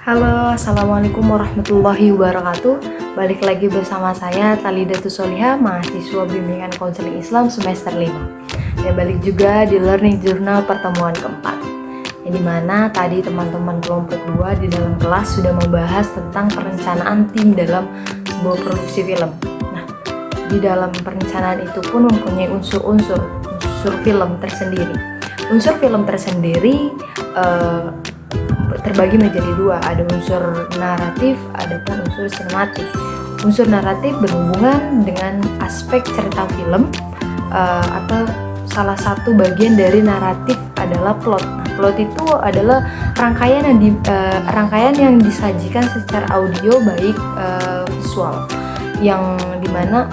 Halo, assalamualaikum warahmatullahi wabarakatuh. Balik lagi bersama saya Thalidatus Solihah, mahasiswa bimbingan konseling Islam semester 5. Dan balik juga di learning journal pertemuan keempat, yang dimana tadi teman-teman kelompok 2 di dalam kelas sudah membahas tentang perencanaan tim dalam sebuah produksi film. Nah, di dalam perencanaan itu pun mempunyai unsur film tersendiri. Unsur film tersendiri terbagi menjadi dua, ada unsur naratif, ada pun unsur sinematik. Unsur naratif berhubungan dengan aspek cerita film, atau salah satu bagian dari naratif adalah plot. Nah, plot itu adalah rangkaian yang disajikan secara audio baik visual, yang dimana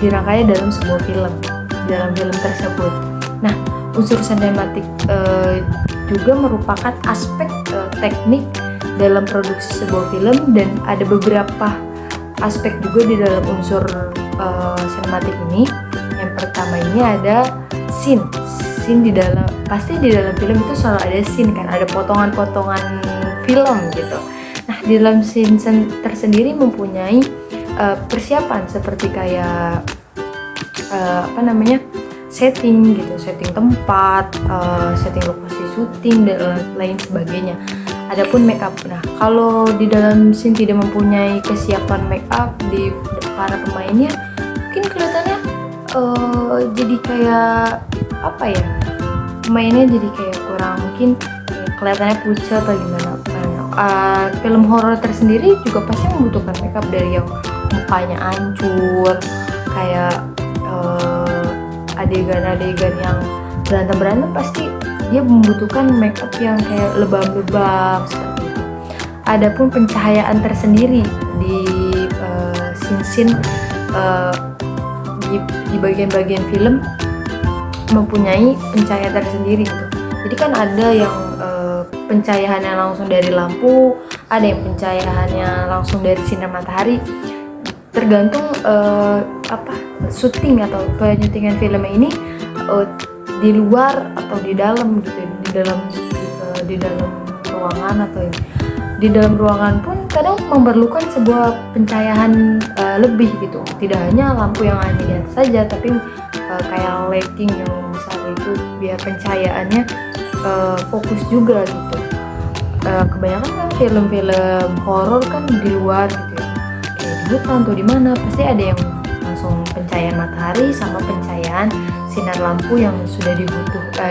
dirangkai dalam sebuah film, dalam film tersebut. Nah, unsur sinematik juga merupakan aspek teknik dalam produksi sebuah film, dan ada beberapa aspek juga di dalam unsur sinematik ini. Yang pertama ini ada scene di dalam, pasti di dalam film itu selalu ada scene kan, ada potongan-potongan film gitu. Nah, di dalam scene tersendiri mempunyai persiapan seperti kayak setting gitu, setting tempat, setting lokasi syuting dan lain sebagainya. Adapun make up, nah kalau di dalam scene tidak mempunyai kesiapan make up di para pemainnya, mungkin kelihatannya jadi kayak apa ya, pemainnya jadi kayak kurang, mungkin kelihatannya pucat atau gimana. Film horor tersendiri juga pasti membutuhkan make up, dari yang mukanya hancur, kayak adegan-adegan yang berantem pasti dia membutuhkan make up yang kayak lebam-lebam seperti itu. Adapun pencahayaan tersendiri di scene di bagian-bagian film mempunyai pencahayaan tersendiri gitu. Jadi kan ada yang pencahayaannya langsung dari lampu, ada yang pencahayaannya langsung dari sinar matahari. Tergantung syuting atau penyutingan filmnya ini di luar atau di dalam gitu, di dalam ruangan, atau di dalam ruangan pun kadang memerlukan sebuah pencahayaan lebih gitu. Tidak hanya lampu yang hanya di atas saja, tapi kayak lighting yang besar itu biar pencahayaannya fokus juga gitu. Kebanyakan kan film-film horor kan di luar gitu ya, hutan atau di mana, pasti ada yang langsung pencahayaan matahari sama pencahayaan sinar lampu yang sudah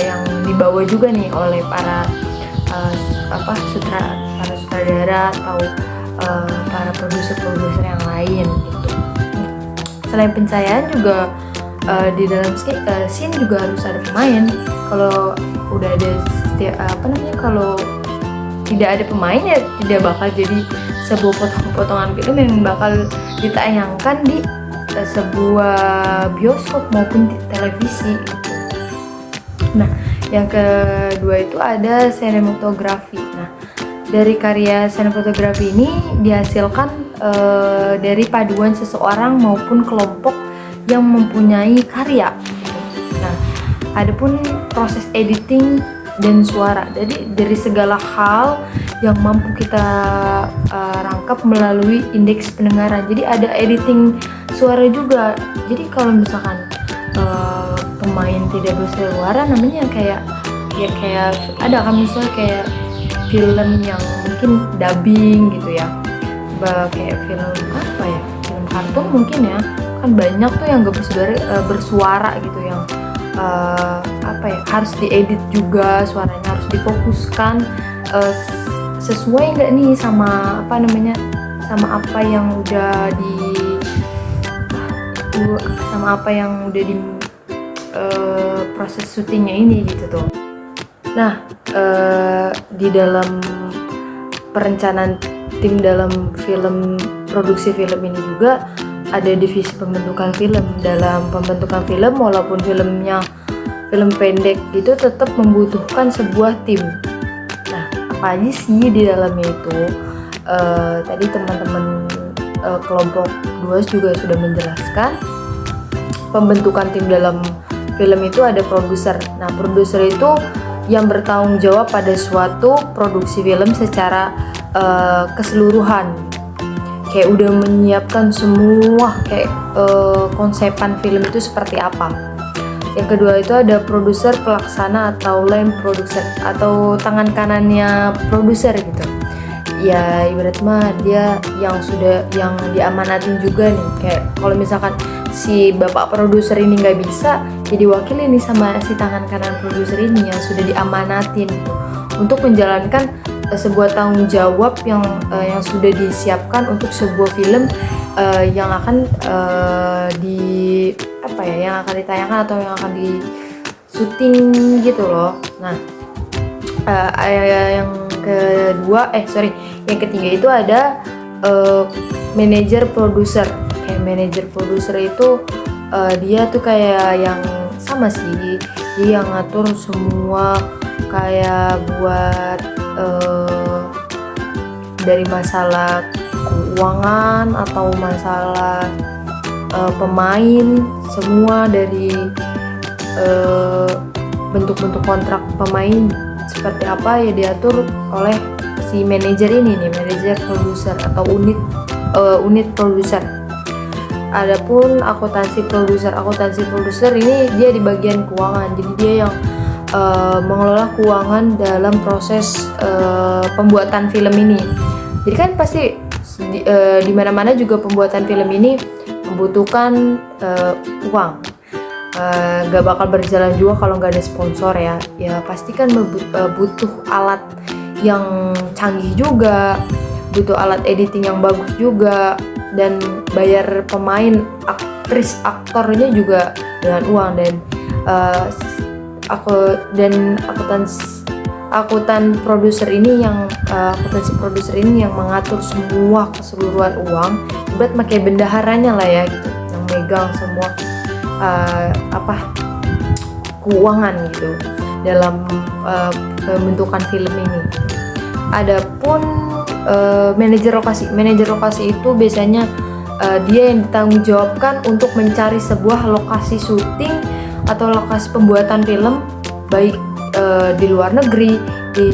yang dibawa juga nih oleh para sutradara atau para produser yang lain gitu. Selain pencahayaan juga di dalam scene juga harus ada pemain. Kalau udah ada kalau tidak ada pemain ya tidak bakal jadi sebuah potongan film yang bakal ditayangkan di sebuah bioskop maupun di televisi gitu. Nah, yang kedua itu ada sinematografi. Nah, dari karya sinematografi ini dihasilkan dari paduan seseorang maupun kelompok yang mempunyai karya. Nah, adapun proses editing dan suara, jadi dari segala hal yang mampu kita rangkap melalui indeks pendengaran. Jadi ada editing suara juga. Jadi kalau misalkan pemain tidak bersuara, namanya kayak ada kan misalnya kayak film yang mungkin dubbing gitu ya, kayak film film kartun mungkin ya, kan banyak tuh yang gak bersuara gitu, yang harus diedit juga, suaranya harus difokuskan sesuai nggak nih sama apa yang udah di proses syutingnya ini gitu tuh. Nah, di dalam perencanaan tim dalam produksi film ini juga ada divisi pembentukan film. Dalam pembentukan film, walaupun filmnya film pendek gitu, tetap membutuhkan sebuah tim. Nah, apa aja sih di dalamnya itu? Tadi teman-teman kelompok 2 juga sudah menjelaskan pembentukan tim dalam film itu ada produser. Nah, produser itu yang bertanggung jawab pada suatu produksi film secara keseluruhan. Kayak udah menyiapkan semua kayak konsepan film itu seperti apa. Yang kedua itu ada produser pelaksana atau line producer atau tangan kanannya produser gitu. Ya ibarat mah dia yang diamanatin juga nih, kayak kalau misalkan si bapak produser ini nggak bisa, jadi wakili nih sama si tangan kanan produser ini yang sudah diamanatin gitu, untuk menjalankan sebuah tanggung jawab yang sudah disiapkan untuk sebuah film yang akan yang akan ditayangkan atau yang akan di syuting gitu loh. Nah, yang ketiga itu ada manajer produser. Kayak manajer produser itu dia tuh kayak yang sama sih, dia yang ngatur semua kayak buat dari masalah keuangan atau masalah pemain, semua dari bentuk-bentuk kontrak pemain seperti apa ya diatur oleh si manajer ini nih, manajer produser atau unit produser. Adapun akuntansi produser ini dia di bagian keuangan, jadi dia yang mengelola keuangan dalam proses pembuatan film ini. Jadi kan pasti di mana-mana juga pembuatan film ini membutuhkan uang. Gak bakal berjalan juga kalau nggak ada sponsor ya. Ya pasti kan butuh alat yang canggih juga, butuh alat editing yang bagus juga, dan bayar pemain, aktris, aktornya juga dengan uang. Dan akuntansi produser ini yang mengatur semua keseluruhan uang, buat pakai bendaharanya lah ya gitu, yang megang semua keuangan gitu dalam pembentukan film ini. Adapun manajer lokasi itu biasanya dia yang ditanggung jawabkan untuk mencari sebuah lokasi syuting atau lokasi pembuatan film, baik di luar negeri, di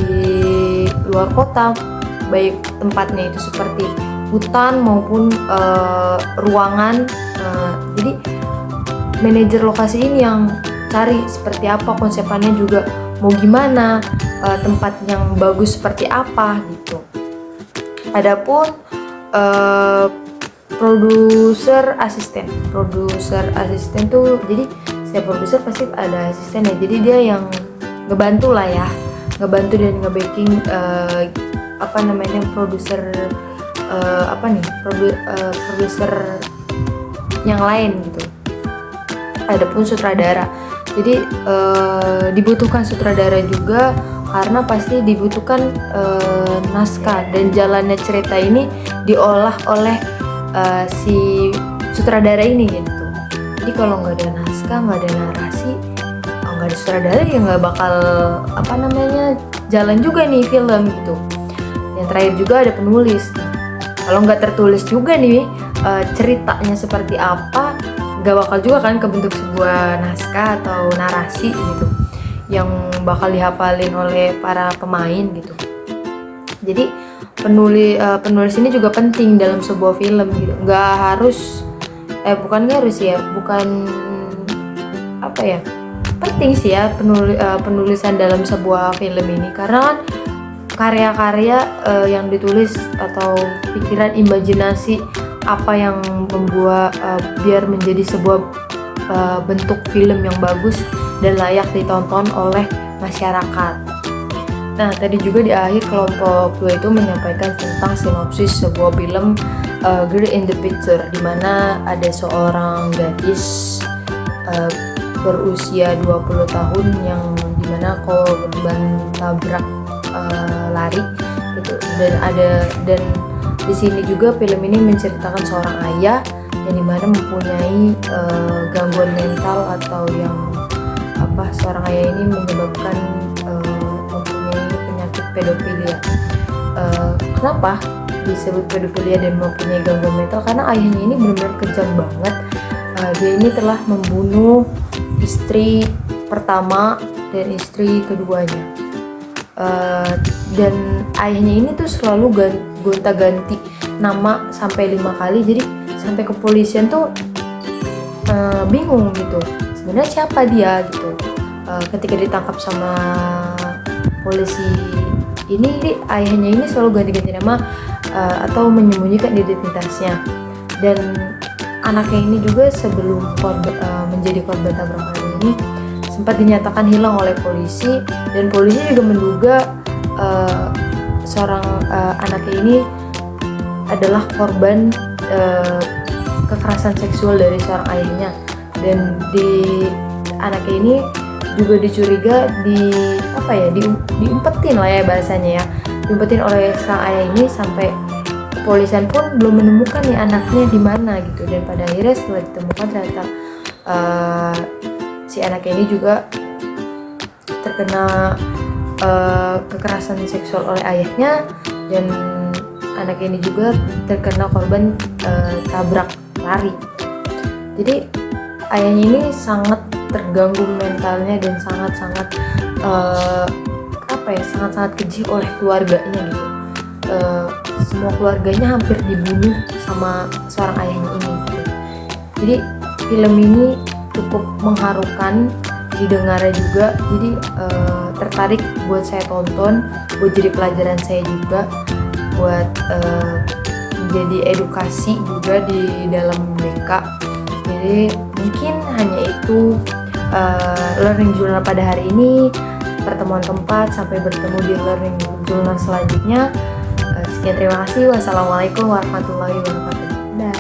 luar kota, baik tempatnya itu seperti hutan maupun ruangan. Jadi manajer lokasi ini yang cari seperti apa konsepannya, juga mau gimana, tempat yang bagus seperti apa gitu. Adapun produser asisten tuh, jadi setiap produser pasti ada asisten ya, jadi dia yang ngebantu dan nge-backing produser yang lain gitu. Adapun sutradara, jadi dibutuhkan sutradara juga karena pasti dibutuhkan naskah, dan jalannya cerita ini diolah oleh si sutradara ini gitu. Jadi kalau nggak ada naskah, nggak ada narasi, nggak ada sutradara, ya nggak bakal jalan juga nih film gitu. Yang terakhir juga ada penulis. Kalau nggak tertulis juga nih ceritanya seperti apa, nggak bakal juga kan kebentuk sebuah naskah atau narasi gitu yang bakal dihafalin oleh para pemain gitu. Jadi penulis ini juga penting dalam sebuah film gitu. Penting sih ya penulisan dalam sebuah film ini, karena kan karya-karya yang ditulis atau pikiran, imajinasi apa yang membuat biar menjadi sebuah bentuk film yang bagus dan layak ditonton oleh masyarakat. Nah, tadi juga di akhir kelompok 2 itu menyampaikan tentang sinopsis sebuah film Girl in the Picture, di mana ada seorang gadis berusia 20 tahun yang dimana korban tabrak lari gitu. Dan di sini juga film ini menceritakan seorang ayah yang dimana mempunyai gangguan mental, atau yang seorang ayah ini menyebabkan mempunyai penyakit pedofilia. Kenapa disebut pedofilia dan mempunyai gangguan mental? Karena ayahnya ini benar-benar kejam banget. Dia ini telah membunuh istri pertama dan istri keduanya. Dan ayahnya ini tuh selalu gonta-ganti nama sampai 5 kali, jadi sampai kepolisian tuh bingung gitu sebenarnya siapa dia gitu. Ketika ditangkap sama polisi ini, ayahnya ini selalu ganti-ganti nama atau menyembunyikan identitasnya. Dan anaknya ini juga sebelum menjadi korban tabrakan ini sempat dinyatakan hilang oleh polisi, dan polisi juga menduga seorang anaknya ini adalah korban kekerasan seksual dari seorang ayahnya. Dan di anaknya ini juga dicuriga diumpetin lah ya bahasanya ya, diumpetin oleh sang ayah ini, sampai kepolisian pun belum menemukan nih anaknya di mana gitu. Dan pada akhirnya setelah ditemukan ternyata si anaknya ini juga terkena kekerasan seksual oleh ayahnya, dan anaknya ini juga terkena korban tabrak lari. Jadi ayahnya ini sangat terganggu mentalnya dan sangat-sangat sangat-sangat keji oleh keluarganya gitu. Semua keluarganya hampir dibunuh sama seorang ayahnya ini gitu. Jadi film ini cukup mengharukan didengarnya juga, jadi tertarik buat saya tonton, buat jadi pelajaran saya juga, buat jadi edukasi juga di dalam BK. Jadi mungkin hanya itu learning journal pada hari ini. Pertemuan tempat, sampai bertemu di learning journal selanjutnya. Sekian, terima kasih. Wassalamualaikum warahmatullahi wabarakatuh. Dah.